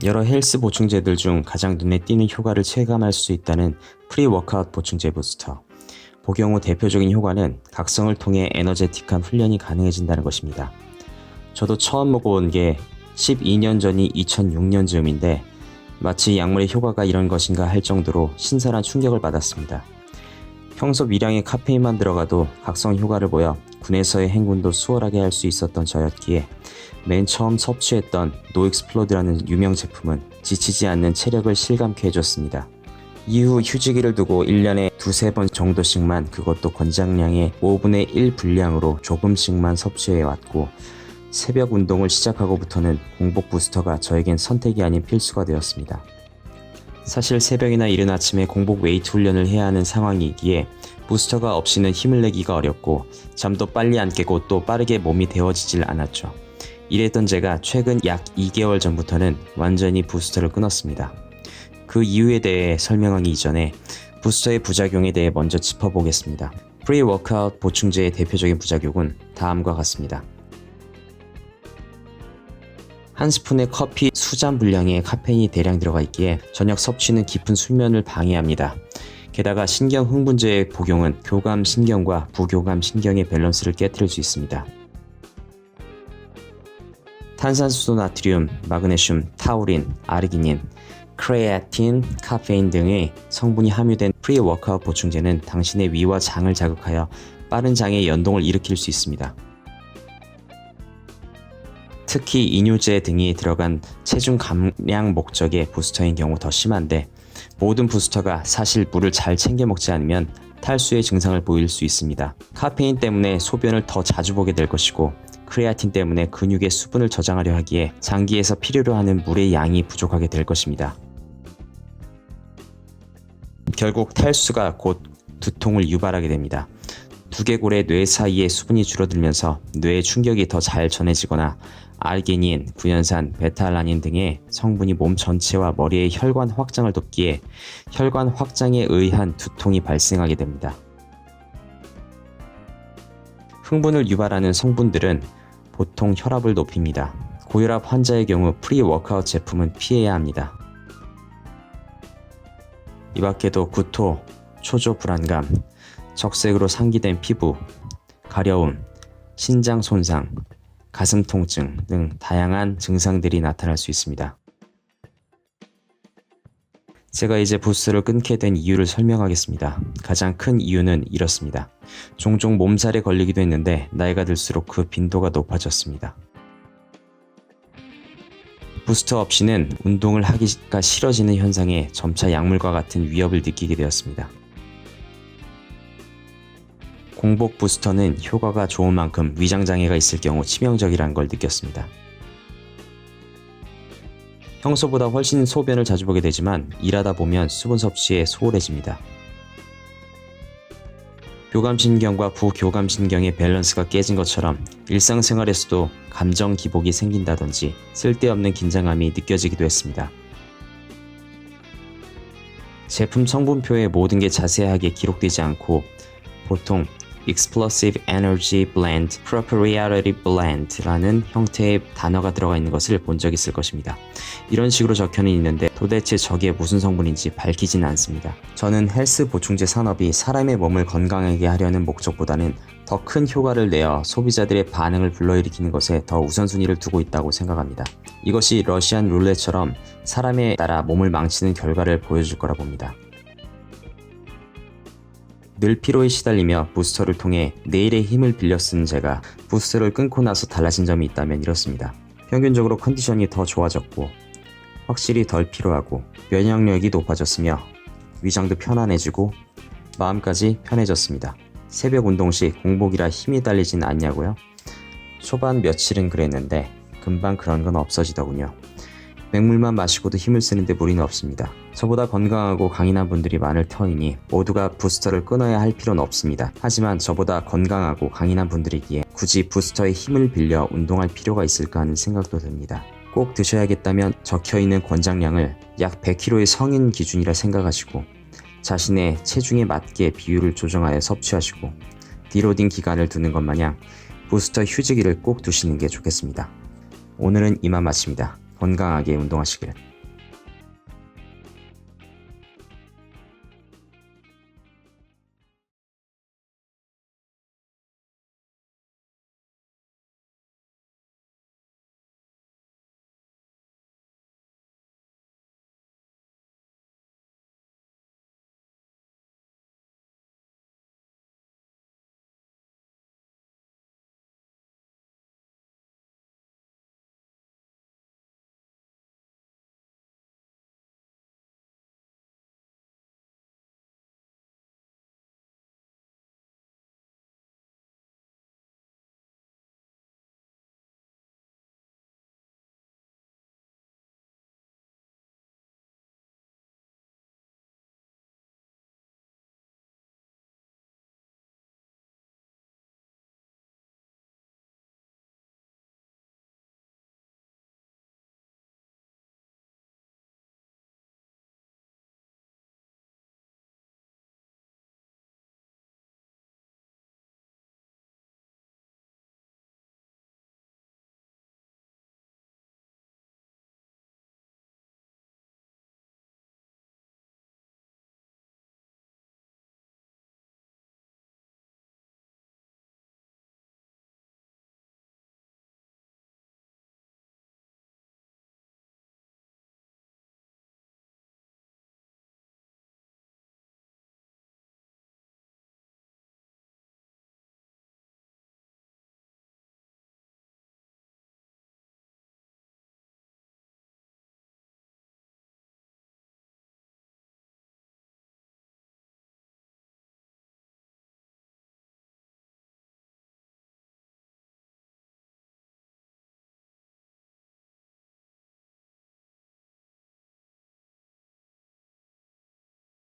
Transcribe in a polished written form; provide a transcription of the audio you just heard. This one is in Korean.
여러 헬스 보충제들 중 가장 눈에 띄는 효과를 체감할 수 있다는 프리-워크아웃 보충제 부스터. 복용 후 대표적인 효과는 각성을 통해 에너제틱한 훈련이 가능해진다는 것입니다. 저도 처음 먹어본 게 12년 전이 2006년 즈음인데 마치 약물의 효과가 이런 것인가 할 정도로 신선한 충격을 받았습니다. 평소 미량의 카페인만 들어가도 각성 효과를 보여 군에서의 행군도 수월하게 할 수 있었던 저였기에 맨 처음 섭취했던 노익스플로드라는 유명 제품은 지치지 않는 체력을 실감케 해줬습니다. 이후 휴지기를 두고 1년에 두세 번 정도씩만, 그것도 권장량의 5분의 1 분량으로 조금씩만 섭취해왔고, 새벽 운동을 시작하고부터는 공복 부스터가 저에겐 선택이 아닌 필수가 되었습니다. 사실 새벽이나 이른 아침에 공복 웨이트 훈련을 해야 하는 상황이기에 부스터가 없이는 힘을 내기가 어렵고 잠도 빨리 안 깨고 또 빠르게 몸이 데워지질 않았죠. 이랬던 제가 최근 약 2개월 전부터는 완전히 부스터를 끊었습니다. 그 이유에 대해 설명하기 이전에 부스터의 부작용에 대해 먼저 짚어보겠습니다. 프리-워크아웃 보충제의 대표적인 부작용은 다음과 같습니다. 한 스푼의 커피 수잔 분량의 카페인이 대량 들어가 있기에 저녁 섭취는 깊은 수면을 방해합니다. 게다가 신경 흥분제의 복용은 교감 신경과 부교감 신경의 밸런스를 깨트릴 수 있습니다. 탄산수소 나트륨, 마그네슘, 타우린, 아르기닌, 크레아틴, 카페인 등의 성분이 함유된 프리-워크아웃 보충제는 당신의 위와 장을 자극하여 빠른 장의 연동을 일으킬 수 있습니다. 특히 이뇨제 등이 들어간 체중 감량 목적의 부스터인 경우 더 심한데, 모든 부스터가 사실 물을 잘 챙겨 먹지 않으면 탈수의 증상을 보일 수 있습니다. 카페인 때문에 소변을 더 자주 보게 될 것이고, 크레아틴 때문에 근육의 수분을 저장하려 하기에 장기에서 필요로 하는 물의 양이 부족하게 될 것입니다. 결국 탈수가 곧 두통을 유발하게 됩니다. 두개골의 뇌 사이의 수분이 줄어들면서 뇌의 충격이 더 잘 전해지거나 아르기닌, 구연산, 베타알라닌 등의 성분이 몸 전체와 머리의 혈관 확장을 돕기에 혈관 확장에 의한 두통이 발생하게 됩니다. 흥분을 유발하는 성분들은 보통 혈압을 높입니다. 고혈압 환자의 경우 프리-워크아웃 제품은 피해야 합니다. 이 밖에도 구토, 초조 불안감, 적색으로 상기된 피부, 가려움, 신장 손상, 가슴 통증 등 다양한 증상들이 나타날 수 있습니다. 제가 이제 부스터를 끊게 된 이유를 설명하겠습니다. 가장 큰 이유는 이렇습니다. 종종 몸살에 걸리기도 했는데 나이가 들수록 그 빈도가 높아졌습니다. 부스터 없이는 운동을 하기가 싫어지는 현상에 점차 약물과 같은 위협을 느끼게 되었습니다. 공복 부스터는 효과가 좋은 만큼 위장장애가 있을 경우 치명적이라는 걸 느꼈습니다. 평소보다 훨씬 소변을 자주 보게 되지만 일하다 보면 수분 섭취에 소홀해집니다. 교감신경과 부교감신경의 밸런스가 깨진 것처럼 일상생활에서도 감정 기복이 생긴다든지 쓸데없는 긴장감이 느껴지기도 했습니다. 제품 성분표에 모든 게 자세하게 기록되지 않고 보통 Explosive Energy Blend, Proprietary Blend 라는 형태의 단어가 들어가 있는 것을 본 적이 있을 것입니다. 이런 식으로 적혀는 있는데 도대체 저게 무슨 성분인지 밝히지는 않습니다. 저는 헬스 보충제 산업이 사람의 몸을 건강하게 하려는 목적보다는 더 큰 효과를 내어 소비자들의 반응을 불러일으키는 것에 더 우선순위를 두고 있다고 생각합니다. 이것이 러시안 룰렛처럼 사람에 따라 몸을 망치는 결과를 보여줄 거라 봅니다. 늘 피로에 시달리며 부스터를 통해 내일의 힘을 빌려 쓰는 제가 부스터를 끊고 나서 달라진 점이 있다면 이렇습니다. 평균적으로 컨디션이 더 좋아졌고 확실히 덜 피로하고 면역력이 높아졌으며 위장도 편안해지고 마음까지 편해졌습니다. 새벽 운동 시 공복이라 힘이 딸리진 않냐고요? 초반 며칠은 그랬는데 금방 그런 건 없어지더군요. 맹물만 마시고도 힘을 쓰는데 무리는 없습니다. 저보다 건강하고 강인한 분들이 많을 터이니 모두가 부스터를 끊어야 할 필요는 없습니다. 하지만 저보다 건강하고 강인한 분들이기에 굳이 부스터의 힘을 빌려 운동할 필요가 있을까 하는 생각도 듭니다. 꼭 드셔야겠다면 적혀있는 권장량을 약 100kg의 성인 기준이라 생각하시고 자신의 체중에 맞게 비율을 조정하여 섭취하시고 디로딩 기간을 두는 것 마냥 부스터 휴지기를 꼭 두시는 게 좋겠습니다. 오늘은 이만 마칩니다. 건강하게 운동하시길.